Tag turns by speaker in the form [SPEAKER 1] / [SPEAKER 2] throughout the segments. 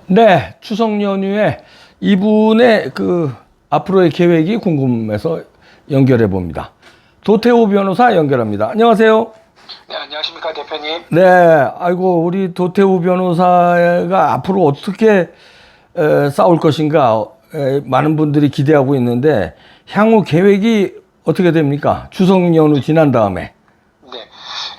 [SPEAKER 1] 네, 추석 연휴에 이분의 그 앞으로의 계획이 궁금해서 연결해 봅니다. 도태우 변호사 연결합니다. 안녕하세요.
[SPEAKER 2] 네, 안녕하십니까, 대표님.
[SPEAKER 1] 네, 아이고 우리 도태우 변호사가 앞으로 어떻게 싸울 것인가 많은 분들이 기대하고 있는데 향후 계획이 어떻게 됩니까? 추석 연휴 지난 다음에.
[SPEAKER 2] 네,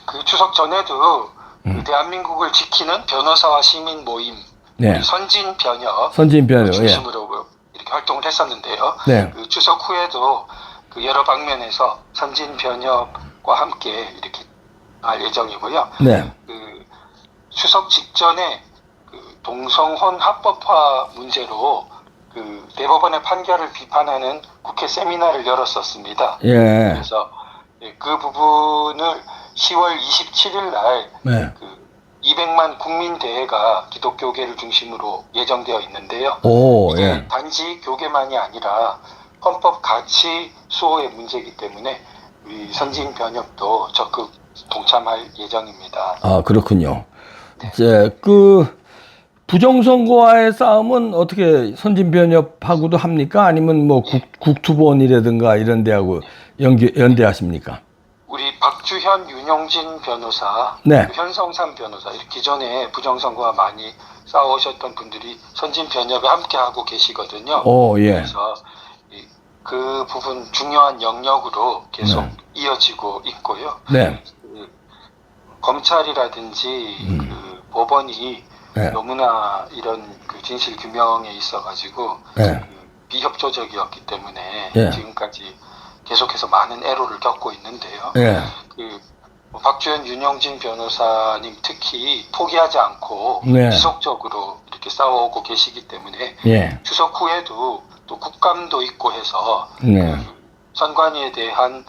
[SPEAKER 2] 그 추석 전에도 그 대한민국을 지키는 변호사와 시민 모임,
[SPEAKER 1] 네.
[SPEAKER 2] 우리 선진 변협
[SPEAKER 1] 선진 변협,
[SPEAKER 2] 중심으로 이렇게 활동을 했었는데요.
[SPEAKER 1] 네.
[SPEAKER 2] 그 추석 후에도 그 여러 방면에서 선진 변협과 함께 이렇게 할 예정이고요.
[SPEAKER 1] 네.
[SPEAKER 2] 그 추석 직전에 그 동성혼 합법화 문제로 그 대법원의 판결을 비판하는 국회 세미나를 열었었습니다.
[SPEAKER 1] 예.
[SPEAKER 2] 그래서 그 부분을 10월 27일 날
[SPEAKER 1] 네.
[SPEAKER 2] 그 200만 국민 대회가 기독교계를 중심으로 예정되어 있는데요.
[SPEAKER 1] 오,
[SPEAKER 2] 이게
[SPEAKER 1] 예.
[SPEAKER 2] 단지 교계만이 아니라 헌법 가치 수호의 문제이기 때문에 우리 선진 변협도 적극 동참할 예정입니다.
[SPEAKER 1] 아, 그렇군요. 이제 그 부정선거와의 싸움은 어떻게 선진변협하고도 합니까? 아니면 뭐 국투본이라든가 이런 데하고 연대하십니까?
[SPEAKER 2] 우리 박주현, 윤영진 변호사,
[SPEAKER 1] 네.
[SPEAKER 2] 현성삼 변호사, 이렇게 기존에 부정선거와 많이 싸우셨던 분들이 선진 변협에 함께 하고 계시거든요.
[SPEAKER 1] 오, 예.
[SPEAKER 2] 그래서 그 부분 중요한 영역으로 계속
[SPEAKER 1] 네.
[SPEAKER 2] 이어지고 있고요.
[SPEAKER 1] 네.
[SPEAKER 2] 그 검찰이라든지 그 법원이
[SPEAKER 1] 네.
[SPEAKER 2] 너무나 이런 그 진실 규명에 있어가지고
[SPEAKER 1] 네.
[SPEAKER 2] 그 비협조적이었기 때문에
[SPEAKER 1] 네.
[SPEAKER 2] 지금까지 계속해서 많은 애로를 겪고 있는데요.
[SPEAKER 1] 예.
[SPEAKER 2] 그 박주현, 윤영진 변호사님 특히 포기하지 않고
[SPEAKER 1] 네.
[SPEAKER 2] 지속적으로 이렇게 싸워오고 계시기 때문에
[SPEAKER 1] 예.
[SPEAKER 2] 추석 후에도 또 국감도 있고 해서
[SPEAKER 1] 네.
[SPEAKER 2] 그 선관위에 대한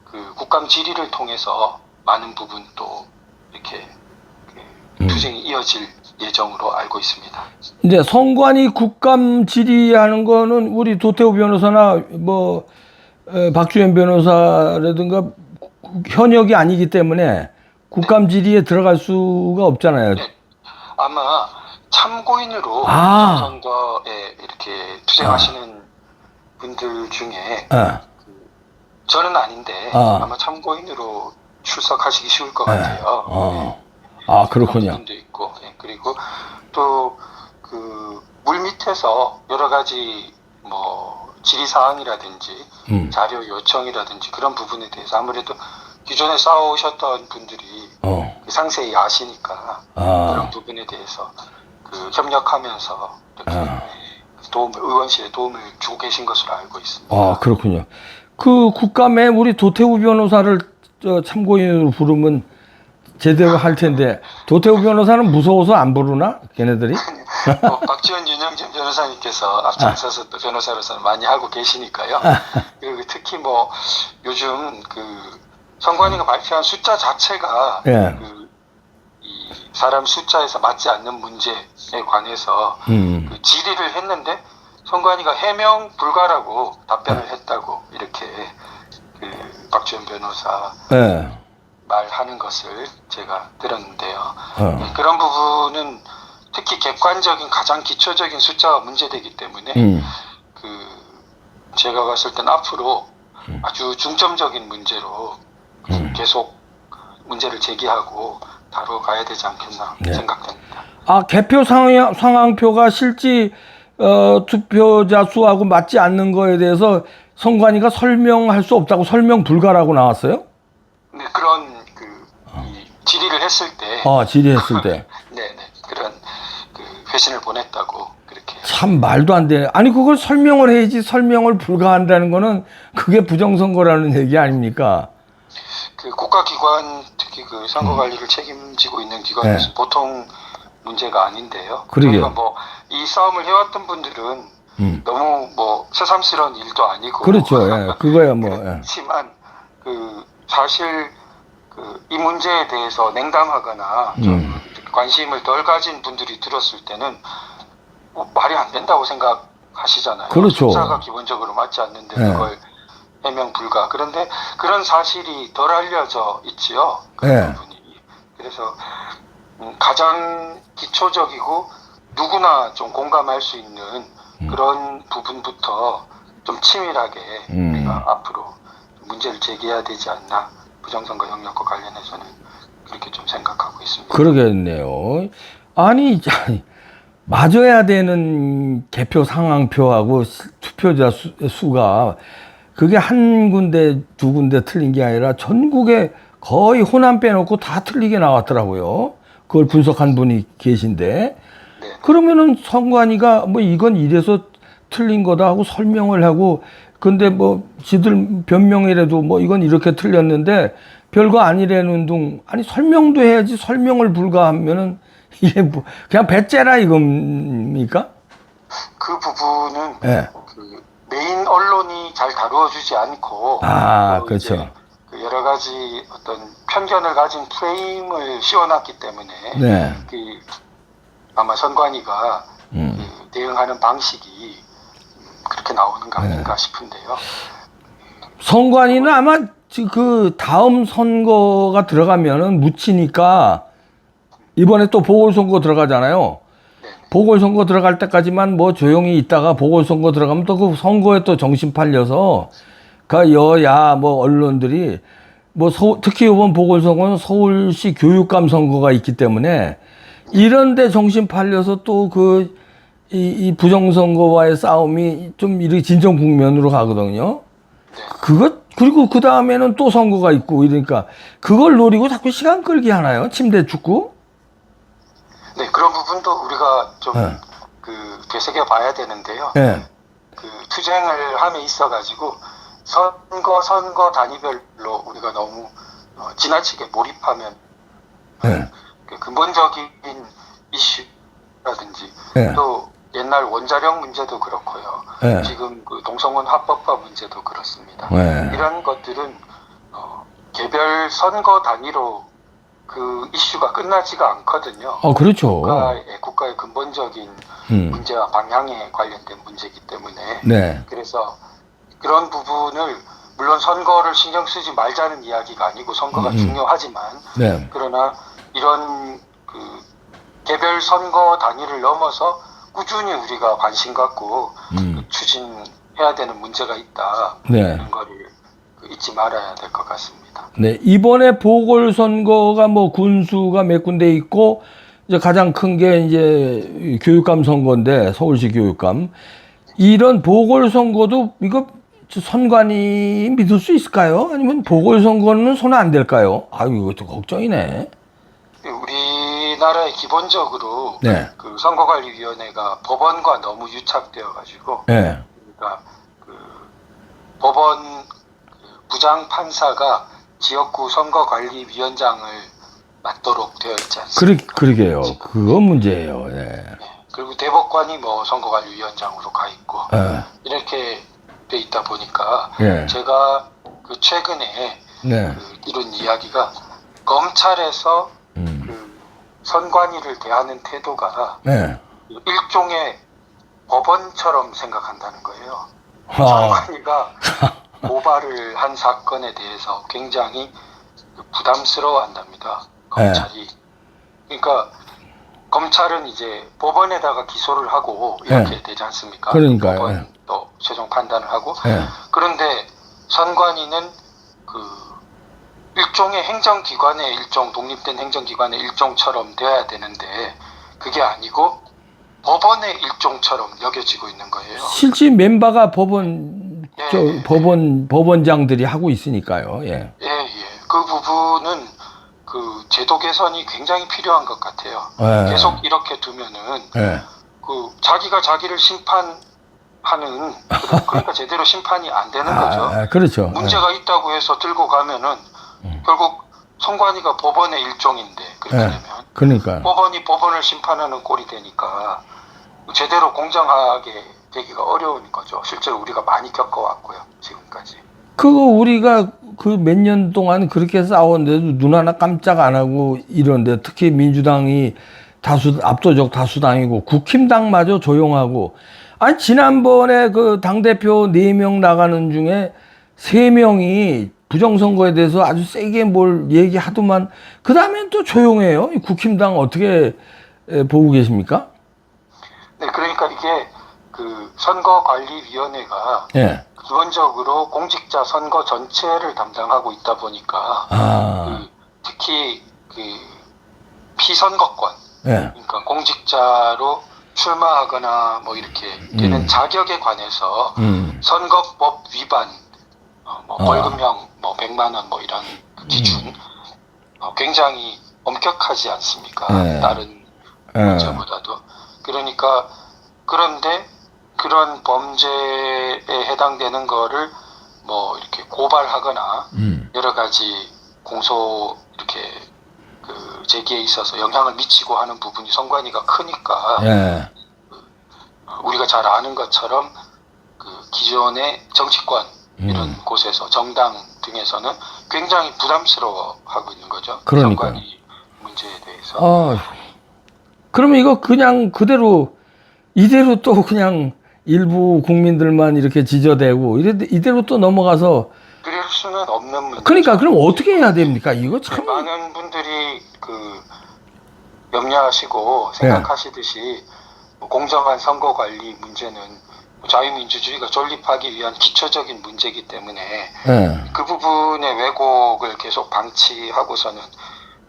[SPEAKER 2] 그 국감 질의를 통해서 많은 부분 또 이렇게 그 투쟁이 이어질 예정으로 알고 있습니다.
[SPEAKER 1] 이제 선관위 국감 질의하는 거는 우리 도태우 변호사나 뭐 박주현 변호사라든가 현역이 아니기 때문에 국감 질의에 들어갈 수가 없잖아요.
[SPEAKER 2] 네. 아마 참고인으로
[SPEAKER 1] 아.
[SPEAKER 2] 선거에 이렇게 투쟁하시는 분들 중에
[SPEAKER 1] 아.
[SPEAKER 2] 저는 아닌데
[SPEAKER 1] 아.
[SPEAKER 2] 아마 참고인으로 출석하시기 쉬울 것 같아요.
[SPEAKER 1] 아, 그렇군요.
[SPEAKER 2] 분도 있고, 그리고 또 그 물 밑에서 여러 가지 뭐 질의 사항이라든지 자료 요청이라든지 그런 부분에 대해서 아무래도 기존에 싸워오셨던 분들이 상세히 아시니까 그런 부분에 대해서 그 협력하면서 이렇게 의원실에 도움을 주고 계신 것으로 알고 있습니다.
[SPEAKER 1] 아, 그렇군요. 그 국감에 우리 도태우 변호사를 참고인으로 부르면 제대로 할 텐데 도태우 변호사는 무서워서 안 부르나? 걔네들이?
[SPEAKER 2] 박지원, 윤영진 변호사님께서 앞장서서 또 변호사로서는 많이 하고 계시니까요. 그리고 특히 뭐 요즘 그 선관위가 발표한 숫자 자체가
[SPEAKER 1] 예.
[SPEAKER 2] 이 사람 숫자에서 맞지 않는 문제에 관해서 그 질의를 했는데 선관위가 해명 불가라고 답변을 했다고 이렇게 그 박지원 변호사
[SPEAKER 1] 예.
[SPEAKER 2] 말하는 것을 제가 들었는데요. 그런 부분은 특히 객관적인 가장 기초적인 숫자가 문제되기 때문에 그 제가 봤을 땐 앞으로 아주 중점적인 문제로 계속 문제를 제기하고 다뤄가야 되지 않겠나 생각됩니다.
[SPEAKER 1] 아, 개표 상황표가 실제 투표자 수하고 맞지 않는 거에 대해서 선관위가 설명할 수 없다고 설명 불가라고 나왔어요?
[SPEAKER 2] 네, 그런 이 질의를 했을 때
[SPEAKER 1] 질의했을 때.
[SPEAKER 2] 네네 그런 그 회신을 보냈다고 그렇게.
[SPEAKER 1] 참 말도 안 되네. 아니 그걸 설명을 해야지 설명을 불가한다는 거는 그게 부정선거라는 얘기 아닙니까?
[SPEAKER 2] 그 국가기관 특히 그 선거 관리를 책임지고 있는 기관에서
[SPEAKER 1] 네.
[SPEAKER 2] 보통 문제가 아닌데요.
[SPEAKER 1] 그러게요.
[SPEAKER 2] 저희가 뭐 이 싸움을 해왔던 분들은 너무 뭐 새삼스러운 일도 아니고.
[SPEAKER 1] 그렇죠. 예. 그거야 뭐.
[SPEAKER 2] 그렇지만 그 사실 그 이 문제에 대해서 냉담하거나 좀 관심을 덜 가진 분들이 들었을 때는 뭐 말이 안 된다고 생각하시잖아요.
[SPEAKER 1] 그렇죠.
[SPEAKER 2] 숫자가 기본적으로 맞지 않는데 그걸 해명 불가. 그런데 그런 사실이 덜 알려져 있지요. 그 부분이. 그래서 가장 기초적이고 누구나 좀 공감할 수 있는 그런 부분부터 좀 치밀하게 우리가 앞으로 문제를 제기해야 되지 않나, 부정선거 영역과 관련해서는 그렇게 좀 생각하고 있습니다.
[SPEAKER 1] 그러겠네요. 아니, 맞아야 되는 개표 상황표하고 투표자 수가 그게 한 군데, 두 군데 틀린 게 아니라 전국에 거의 호남 빼놓고 다 틀리게 나왔더라고요. 그걸 분석한 분이 계신데.
[SPEAKER 2] 네.
[SPEAKER 1] 그러면은 선관위가 뭐 이건 이래서 틀린 거다 하고 설명을 하고, 근데 뭐 지들 변명이라도 뭐 이건 이렇게 틀렸는데 별거 아니라는 둥, 아니 설명도 해야지. 설명을 불가하면은 이게 뭐 그냥 배째라 이겁니까?
[SPEAKER 2] 그 부분은
[SPEAKER 1] 예.
[SPEAKER 2] 그 메인 언론이 잘 다루어주지 않고, 또
[SPEAKER 1] 그렇죠.
[SPEAKER 2] 이제 그 여러 가지 어떤 편견을 가진 프레임을 씌워놨기 때문에
[SPEAKER 1] 네.
[SPEAKER 2] 그 아마 선관위가 그 대응하는 방식이 그렇게 나오는 거 아닌가 싶은데요.
[SPEAKER 1] 선관위는 아마 그 다음 선거가 들어가면은 묻히니까 이번에 또 보궐선거 들어가잖아요.
[SPEAKER 2] 네.
[SPEAKER 1] 보궐선거 들어갈 때까지만 뭐 조용히 있다가 보궐선거 들어가면 또 그 선거에 또 정신 팔려서 그 여야 뭐 언론들이 뭐 특히 이번 보궐선거는 서울시 교육감 선거가 있기 때문에 이런데 정신 팔려서 또 이 부정선거와의 싸움이 좀 이렇게 진정 국면으로 가거든요. 그리고 그 다음에는 또 선거가 있고 이러니까 그걸 노리고 자꾸 시간 끌기 하나요? 침대 축구?
[SPEAKER 2] 네, 그런 부분도 우리가 좀
[SPEAKER 1] 네.
[SPEAKER 2] 그 되새겨 봐야 되는데요.
[SPEAKER 1] 예.
[SPEAKER 2] 그 투쟁을 함에 있어가지고 선거 단위별로 우리가 너무 지나치게 몰입하면 그 근본적인 이슈라든지
[SPEAKER 1] 네.
[SPEAKER 2] 또 옛날 원자력 문제도 그렇고요.
[SPEAKER 1] 네.
[SPEAKER 2] 지금 그 동성혼 합법화 문제도 그렇습니다.
[SPEAKER 1] 네.
[SPEAKER 2] 이런 것들은 개별 선거 단위로 그 이슈가 끝나지가 않거든요.
[SPEAKER 1] 그렇죠.
[SPEAKER 2] 국가의 근본적인 문제와 방향에 관련된 문제이기 때문에.
[SPEAKER 1] 네.
[SPEAKER 2] 그래서 그런 부분을 물론 선거를 신경 쓰지 말자는 이야기가 아니고 선거가 중요하지만
[SPEAKER 1] 네.
[SPEAKER 2] 그러나 이런 그 개별 선거 단위를 넘어서 꾸준히 우리가 관심 갖고 추진해야 되는 문제가 있다.
[SPEAKER 1] 네.
[SPEAKER 2] 이런 거를 잊지 말아야 될 것 같습니다.
[SPEAKER 1] 네. 이번에 보궐선거가 뭐 군수가 몇 군데 있고 이제 가장 큰 게 이제 교육감 선거인데 서울시 교육감. 이런 보궐선거도 이거 선관위 믿을 수 있을까요? 아니면 보궐선거는 손 안 댈까요? 아유, 이것도 걱정이네.
[SPEAKER 2] 우리나라에 기본적으로
[SPEAKER 1] 네.
[SPEAKER 2] 그 선거관리위원회가 법원과 너무 유착되어 가지고
[SPEAKER 1] 네.
[SPEAKER 2] 그러니까 그 법원 부장 판사가 지역구 선거관리위원장을 맡도록 되어 있지 않습니까?
[SPEAKER 1] 그러게요. 그건 문제예요. 네.
[SPEAKER 2] 네. 그리고 대법관이 뭐 선거관리위원장으로 가 있고
[SPEAKER 1] 네.
[SPEAKER 2] 이렇게 돼 있다 보니까
[SPEAKER 1] 네.
[SPEAKER 2] 제가 그 최근에
[SPEAKER 1] 네.
[SPEAKER 2] 그 이런 이야기가 검찰에서 그 선관위를 대하는 태도가
[SPEAKER 1] 네.
[SPEAKER 2] 일종의 법원처럼 생각한다는 거예요.
[SPEAKER 1] 아.
[SPEAKER 2] 선관위가 고발을 한 사건에 대해서 굉장히 부담스러워한답니다. 검찰이. 그러니까 검찰은 이제 법원에다가 기소를 하고 이렇게 되지 않습니까?
[SPEAKER 1] 그러니까요.
[SPEAKER 2] 법원도 최종 판단을 하고.
[SPEAKER 1] 네.
[SPEAKER 2] 그런데 선관위는 그 일종의 행정기관의 일종, 독립된 행정기관의 일종처럼 되어야 되는데 그게 아니고 법원의 일종처럼 여겨지고 있는 거예요.
[SPEAKER 1] 실제 멤버가 법원장들이 하고 있으니까요. 예.
[SPEAKER 2] 예. 그 부분은 그 제도 개선이 굉장히 필요한 것 같아요.
[SPEAKER 1] 예.
[SPEAKER 2] 계속 이렇게 두면은
[SPEAKER 1] 예.
[SPEAKER 2] 그 자기가 자기를 심판하는 그러니까 제대로 심판이 안 되는 거죠.
[SPEAKER 1] 그렇죠.
[SPEAKER 2] 문제가 있다고 해서 들고 가면은 결국 선관위가 법원의 일종인데 그렇게 되면
[SPEAKER 1] 그러니까
[SPEAKER 2] 법원이 법원을 심판하는 꼴이 되니까 제대로 공정하게 되기가 어려운 거죠. 실제로 우리가 많이 겪어왔고요. 지금까지.
[SPEAKER 1] 그거 우리가 그 몇 년 동안 그렇게 싸웠는데도 눈 하나 깜짝 안 하고 이런데 특히 민주당이 압도적 다수당이고 국힘당마저 조용하고 아니 지난번에 그 당대표 4명 나가는 중에 3명이 부정선거에 대해서 아주 세게 뭘 얘기하더만 그 다음엔 또 조용해요. 이 국힘당 어떻게 보고 계십니까?
[SPEAKER 2] 그러니까 이게 그 선거관리위원회가
[SPEAKER 1] 예.
[SPEAKER 2] 기본적으로 공직자 선거 전체를 담당하고 있다 보니까
[SPEAKER 1] 아,
[SPEAKER 2] 특히 그 피선거권,
[SPEAKER 1] 예.
[SPEAKER 2] 그러니까 공직자로 출마하거나 뭐 이렇게 되는 자격에 관해서 선거법 위반, 뭐 벌금형 뭐 100만 원 뭐 이런 기준 굉장히 엄격하지 않습니까?
[SPEAKER 1] 네.
[SPEAKER 2] 다른 문제보다도. 그러니까 그런데 그런 범죄에 해당되는 거를 뭐 이렇게 고발하거나 여러 가지 공소 이렇게 그 제기에 있어서 영향을 미치고 하는 부분이 선관위가 크니까
[SPEAKER 1] 예.
[SPEAKER 2] 우리가 잘 아는 것처럼 그 기존의 정치권 이런 곳에서 정당 등에서는 굉장히 부담스러워하고 있는 거죠.
[SPEAKER 1] 그러니까요.
[SPEAKER 2] 선관위 문제에 대해서.
[SPEAKER 1] 그러면 이거 그냥 그대로 이대로 또 그냥 일부 국민들만 이렇게 지저대고 이대로 또 넘어가서
[SPEAKER 2] 그럴 수는 없는 문제.
[SPEAKER 1] 그러니까 그럼 어떻게 해야 됩니까? 이거 참
[SPEAKER 2] 많은 분들이 그 염려하시고 생각하시듯이 뭐 공정한 선거 관리 문제는 자유민주주의가 존립하기 위한 기초적인 문제이기 때문에
[SPEAKER 1] 예.
[SPEAKER 2] 그 부분의 왜곡을 계속 방치하고서는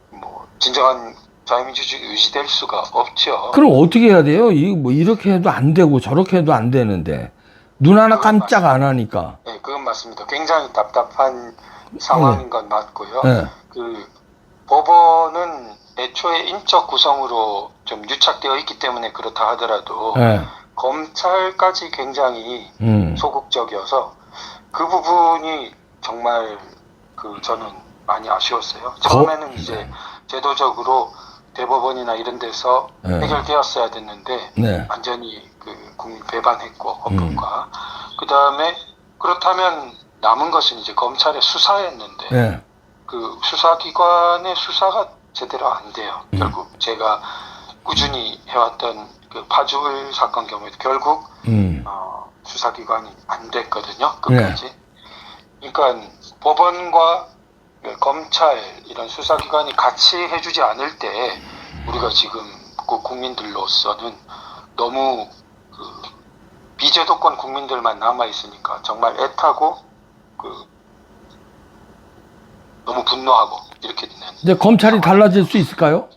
[SPEAKER 2] 뭐 진정한 자유민주주의가 유지될 수가 없죠.
[SPEAKER 1] 그럼 어떻게 해야 돼요? 이 뭐 이렇게 해도 안 되고 저렇게 해도 안 되는데 눈 하나 깜짝 안 하니까.
[SPEAKER 2] 네, 그건 맞습니다. 굉장히 답답한 상황인 건 맞고요.
[SPEAKER 1] 네.
[SPEAKER 2] 그 법원은 애초에 인적 구성으로 좀 유착되어 있기 때문에 그렇다 하더라도
[SPEAKER 1] 예.
[SPEAKER 2] 검찰까지 굉장히 소극적이어서 그 부분이 정말 그 저는 많이 아쉬웠어요. 처음에는 이제 제도적으로 대법원이나 이런 데서 해결되었어야 됐는데
[SPEAKER 1] 네.
[SPEAKER 2] 완전히 그 국민 배반했고 헌법과 그 다음에 그렇다면 남은 것은 이제 검찰의 수사였는데
[SPEAKER 1] 예.
[SPEAKER 2] 그 수사기관의 수사가 제대로 안 돼요. 결국 제가 꾸준히 해왔던 그 파주을 사건 경우에도 결국 수사기관이 안 됐거든요. 끝까지. 그러니까 법원과 검찰 이런 수사기관이 같이 해주지 않을 때 우리가 지금 그 국민들로서는 너무 그 비제도권 국민들만 남아 있으니까 정말 애타고 그 너무 분노하고 이렇게 되는.
[SPEAKER 1] 이제 검찰이 달라질 수 있을까요?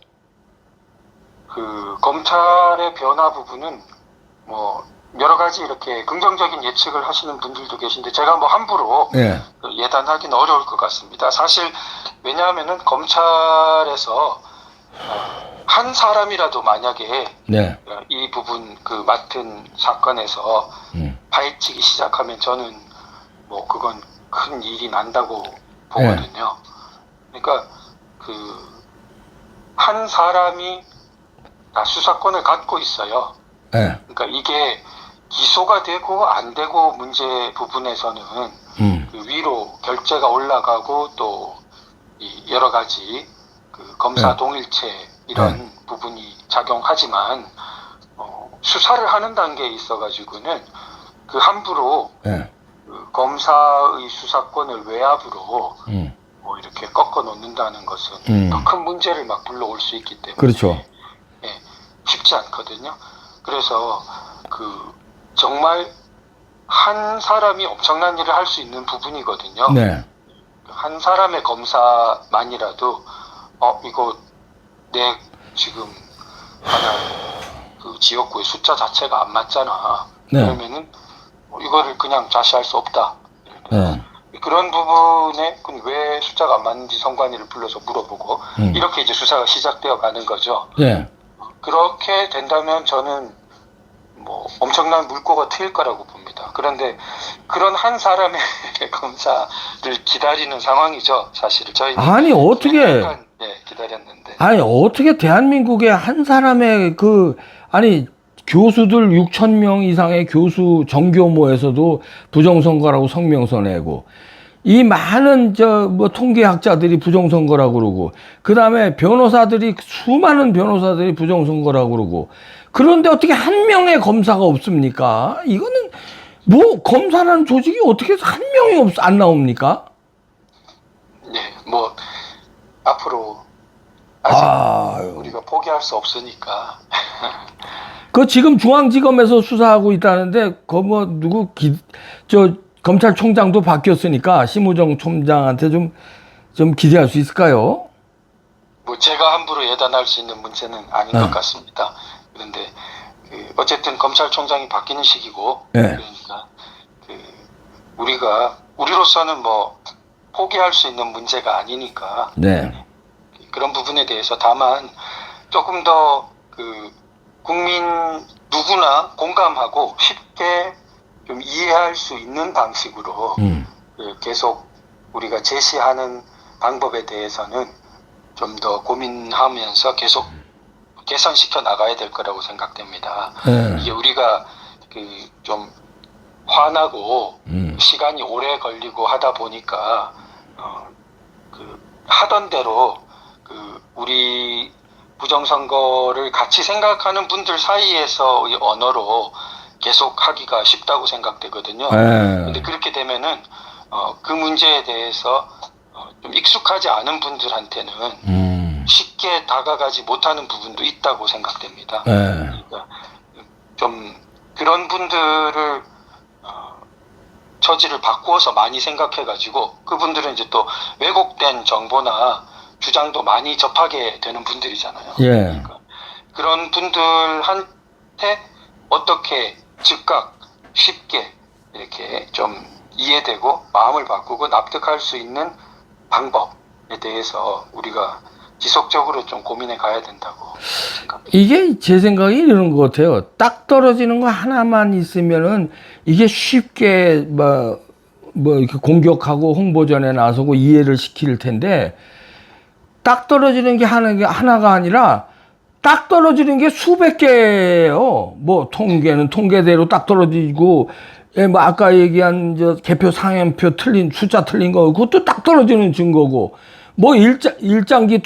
[SPEAKER 2] 그 검찰의 변화 부분은 뭐 여러 가지 이렇게 긍정적인 예측을 하시는 분들도 계신데 제가 뭐 함부로
[SPEAKER 1] 예.
[SPEAKER 2] 예단하기는 어려울 것 같습니다. 사실 왜냐하면은 검찰에서 한 사람이라도 만약에
[SPEAKER 1] 네.
[SPEAKER 2] 이 부분 그 맡은 사건에서 파헤치기 시작하면 저는 뭐 그건 큰 일이 난다고 보거든요. 그러니까 그 한 사람이 다 수사권을 갖고 있어요.
[SPEAKER 1] 예.
[SPEAKER 2] 그러니까 이게 기소가 되고 안 되고 문제 부분에서는 그 위로 결재가 올라가고 또 이 여러 가지 그 검사 동일체 이런 부분이 작용하지만 수사를 하는 단계에 있어가지고는 그 함부로 그 검사의 수사권을 외압으로 뭐 이렇게 꺾어 놓는다는 것은 더 큰 문제를 막 불러올 수 있기 때문에
[SPEAKER 1] 그렇죠.
[SPEAKER 2] 예, 쉽지 않거든요. 그래서 그 정말 한 사람이 엄청난 일을 할 수 있는 부분이거든요.
[SPEAKER 1] 네.
[SPEAKER 2] 한 사람의 검사만이라도 이거 내 지금 하나 그 지역구의 숫자 자체가 안 맞잖아.
[SPEAKER 1] 네.
[SPEAKER 2] 그러면은 이거를 그냥 좌시할 수 없다.
[SPEAKER 1] 네.
[SPEAKER 2] 그런 부분에 왜 숫자가 안 맞는지 선관위를 불러서 물어보고 이렇게 이제 수사가 시작되어 가는 거죠.
[SPEAKER 1] 예.
[SPEAKER 2] 그렇게 된다면 저는 뭐 엄청난 물꼬가 트일 거라고 봅니다. 그런데 그런 한 사람의 검사를 기다리는 상황이죠. 사실 저희
[SPEAKER 1] 아니 어떻게
[SPEAKER 2] 기다렸는데
[SPEAKER 1] 아니 어떻게 대한민국의 한 사람의 아니 교수들 6천 명 이상의 교수 정교모에서도 부정선거라고 성명서 내고 이 많은 뭐 통계학자들이 부정선거라고 그러고 그다음에 변호사들이 수많은 변호사들이 부정선거라고 그러고 그런데 어떻게 한 명의 검사가 없습니까? 이거는 뭐 검사라는 조직이 어떻게 해서 한 명이 안 나옵니까?
[SPEAKER 2] 네, 뭐 앞으로 아직 우리가 포기할 수 없으니까
[SPEAKER 1] 그 지금 중앙지검에서 수사하고 있다는데 그 뭐 누구 검찰총장도 바뀌었으니까 심우정 총장한테 좀 기대할 수 있을까요?
[SPEAKER 2] 뭐 제가 함부로 예단할 수 있는 문제는 아닌 것 같습니다. 그런데 어쨌든 검찰총장이 바뀌는 시기고 그러니까 우리로서는 뭐 포기할 수 있는 문제가 아니니까 그런 부분에 대해서 다만 조금 더 국민 누구나 공감하고 쉽게 좀 이해할 수 있는 방식으로 계속 우리가 제시하는 방법에 대해서는 좀 더 고민하면서 계속 개선시켜 나가야 될 거라고 생각됩니다. 이게 우리가 좀 화나고 시간이 오래 걸리고 하다 보니까 하던 대로 우리 부정선거를 같이 생각하는 분들 사이에서의 언어로 계속 하기가 쉽다고 생각되거든요. 근데 그렇게 되면은 그 문제에 대해서 좀 익숙하지 않은 분들한테는 쉽게 다가가지 못하는 부분도 있다고 생각됩니다. 그러니까 좀 그런 분들을 처지를 바꾸어서 많이 생각해가지고 그분들은 이제 또 왜곡된 정보나 주장도 많이 접하게 되는 분들이잖아요. 그러니까 그런 분들한테 어떻게 즉각 쉽게 이렇게 좀 이해되고 마음을 바꾸고 납득할 수 있는 방법에 대해서 우리가 지속적으로 좀 고민해 가야 된다고 생각합니다.
[SPEAKER 1] 이게 제 생각이 이런 것 같아요. 딱 떨어지는 거 하나만 있으면은 이게 쉽게 뭐 이렇게 공격하고 홍보전에 나서고 이해를 시킬 텐데 딱 떨어지는 게 하나가 아니라 딱 떨어지는 게 수백 개예요. 뭐 통계는 통계대로 딱 떨어지고 뭐 아까 얘기한 개표 상연표 틀린 숫자 틀린 거 그것도 딱 떨어지는 증거고 뭐 일장기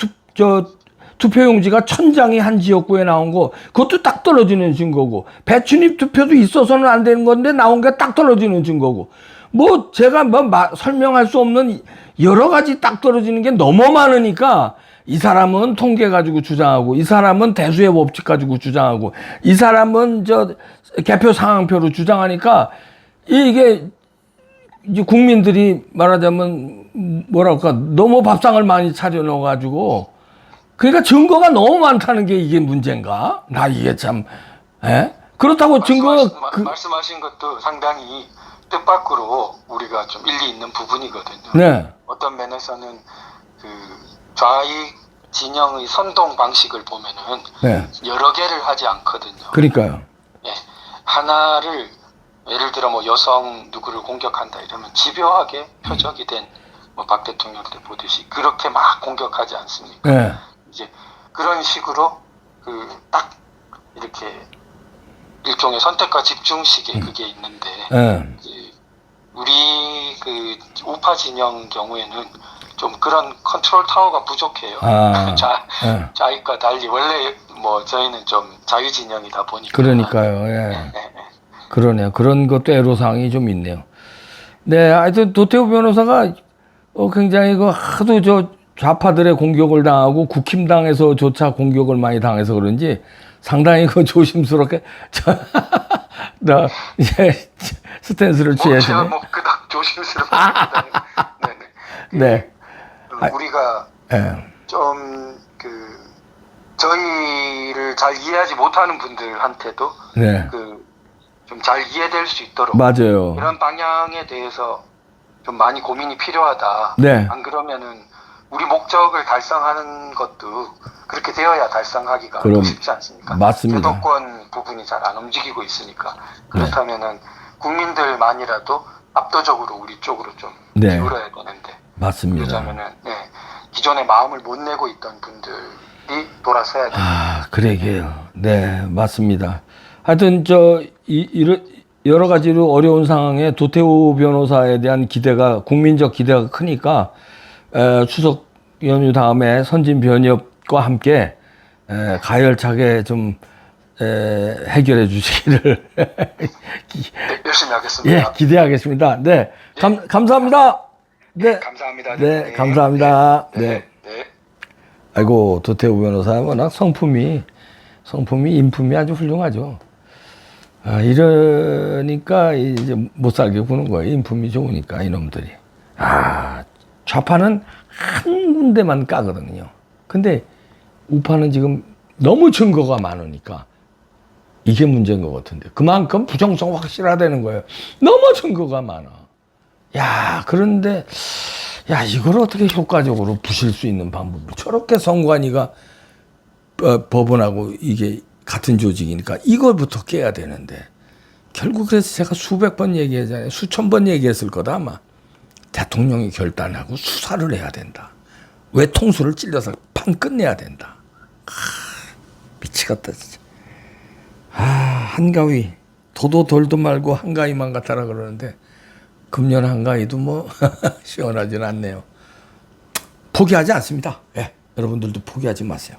[SPEAKER 1] 투표용지가 1000장이 한 지역구에 나온 거 그것도 딱 떨어지는 증거고 배춘입 투표도 있어서는 안 되는 건데 나온 게 딱 떨어지는 증거고 뭐 제가 설명할 수 없는 여러 가지 딱 떨어지는 게 너무 많으니까 이 사람은 통계 가지고 주장하고 이 사람은 대수의 법칙 가지고 주장하고 이 사람은 개표 상황표로 주장하니까 이게 이제 국민들이 말하자면 뭐랄까 너무 밥상을 많이 차려넣어 가지고 그러니까 증거가 너무 많다는 게 이게 문제인가? 나 이게 참 그렇다고
[SPEAKER 2] 말씀하신 것도 상당히 뜻밖으로 우리가 좀 일리 있는 부분이거든요. 어떤 면에서는 좌익 진영의 선동 방식을 보면은 여러 개를 하지 않거든요.
[SPEAKER 1] 그러니까요.
[SPEAKER 2] 하나를 예를 들어 뭐 여성 누구를 공격한다 이러면 집요하게 표적이 된 뭐 박 대통령 때 보듯이 그렇게 막 공격하지 않습니까? 이제 그런 식으로 딱 이렇게 일종의 선택과 집중식의 그게 있는데 우리 우파 진영 경우에는 좀 그런 컨트롤 타워가 부족해요. 좌익과 달리 원래 뭐 저희는 좀 자유 진영이다 보니까.
[SPEAKER 1] 그러니까요. 그러네요. 그런 것도 애로사항이 좀 있네요. 네, 하여튼 도태우 변호사가 굉장히 하도 좌파들의 공격을 당하고 국힘당에서조차 공격을 많이 당해서 그런지 상당히 조심스럽게 나 이제 스탠스를 취해야 되네.
[SPEAKER 2] 뭐 그닥 조심스럽습니다.
[SPEAKER 1] 네.
[SPEAKER 2] 우리가 좀 저희를 잘 이해하지 못하는 분들한테도 좀 잘 이해될 수 있도록
[SPEAKER 1] 맞아요.
[SPEAKER 2] 이런 방향에 대해서 좀 많이 고민이 필요하다. 안 그러면은 우리 목적을 달성하는 것도 그렇게 되어야 달성하기가 더 쉽지 않습니까?
[SPEAKER 1] 맞습니다.
[SPEAKER 2] 제도권 부분이 잘 안 움직이고 있으니까 그렇다면은 국민들만이라도 압도적으로 우리 쪽으로 좀 기울어야 되는데
[SPEAKER 1] 맞습니다.
[SPEAKER 2] 그러자면은 기존에 마음을 못 내고 있던 분들이 돌아서야 됩니다.
[SPEAKER 1] 그러게요. 네, 맞습니다. 하여튼 여러 가지로 어려운 상황에 도태우 변호사에 대한 기대가 국민적 기대가 크니까 추석 연휴 다음에 선진 변협과 함께 가열차게 좀 해결해 주시기를
[SPEAKER 2] 열심히 하겠습니다.
[SPEAKER 1] 기대하겠습니다. 네, 감사합니다. 네,
[SPEAKER 2] 감사합니다.
[SPEAKER 1] 네, 감사합니다. 네. 아이고 도태우 변호사 워낙 성품이 인품이 아주 훌륭하죠. 아, 이러니까 이제 못 살게 구는 거예요. 인품이 좋으니까 이놈들이. 아, 좌파는 한 군데만 까거든요. 근데 우파는 지금 너무 증거가 많으니까 이게 문제인 것 같은데 그만큼 부정성 확실하다는 거예요. 너무 증거가 많아. 야, 그런데 야, 이걸 어떻게 효과적으로 부실 수 있는 방법을 저렇게 선관위가 법원하고 이게 같은 조직이니까 이걸부터 깨야 되는데 결국 그래서 제가 수백 번 얘기하잖아요. 수천 번 얘기했을 거다 아마. 대통령이 결단하고 수사를 해야 된다. 왜 통수를 찔러서 판 끝내야 된다. 미치겠다 진짜. 한가위 도도 돌도 말고 한가위만 같아라 그러는데 금년 한가위도 뭐 시원하진 않네요. 포기하지 않습니다. 예, 여러분들도 포기하지 마세요.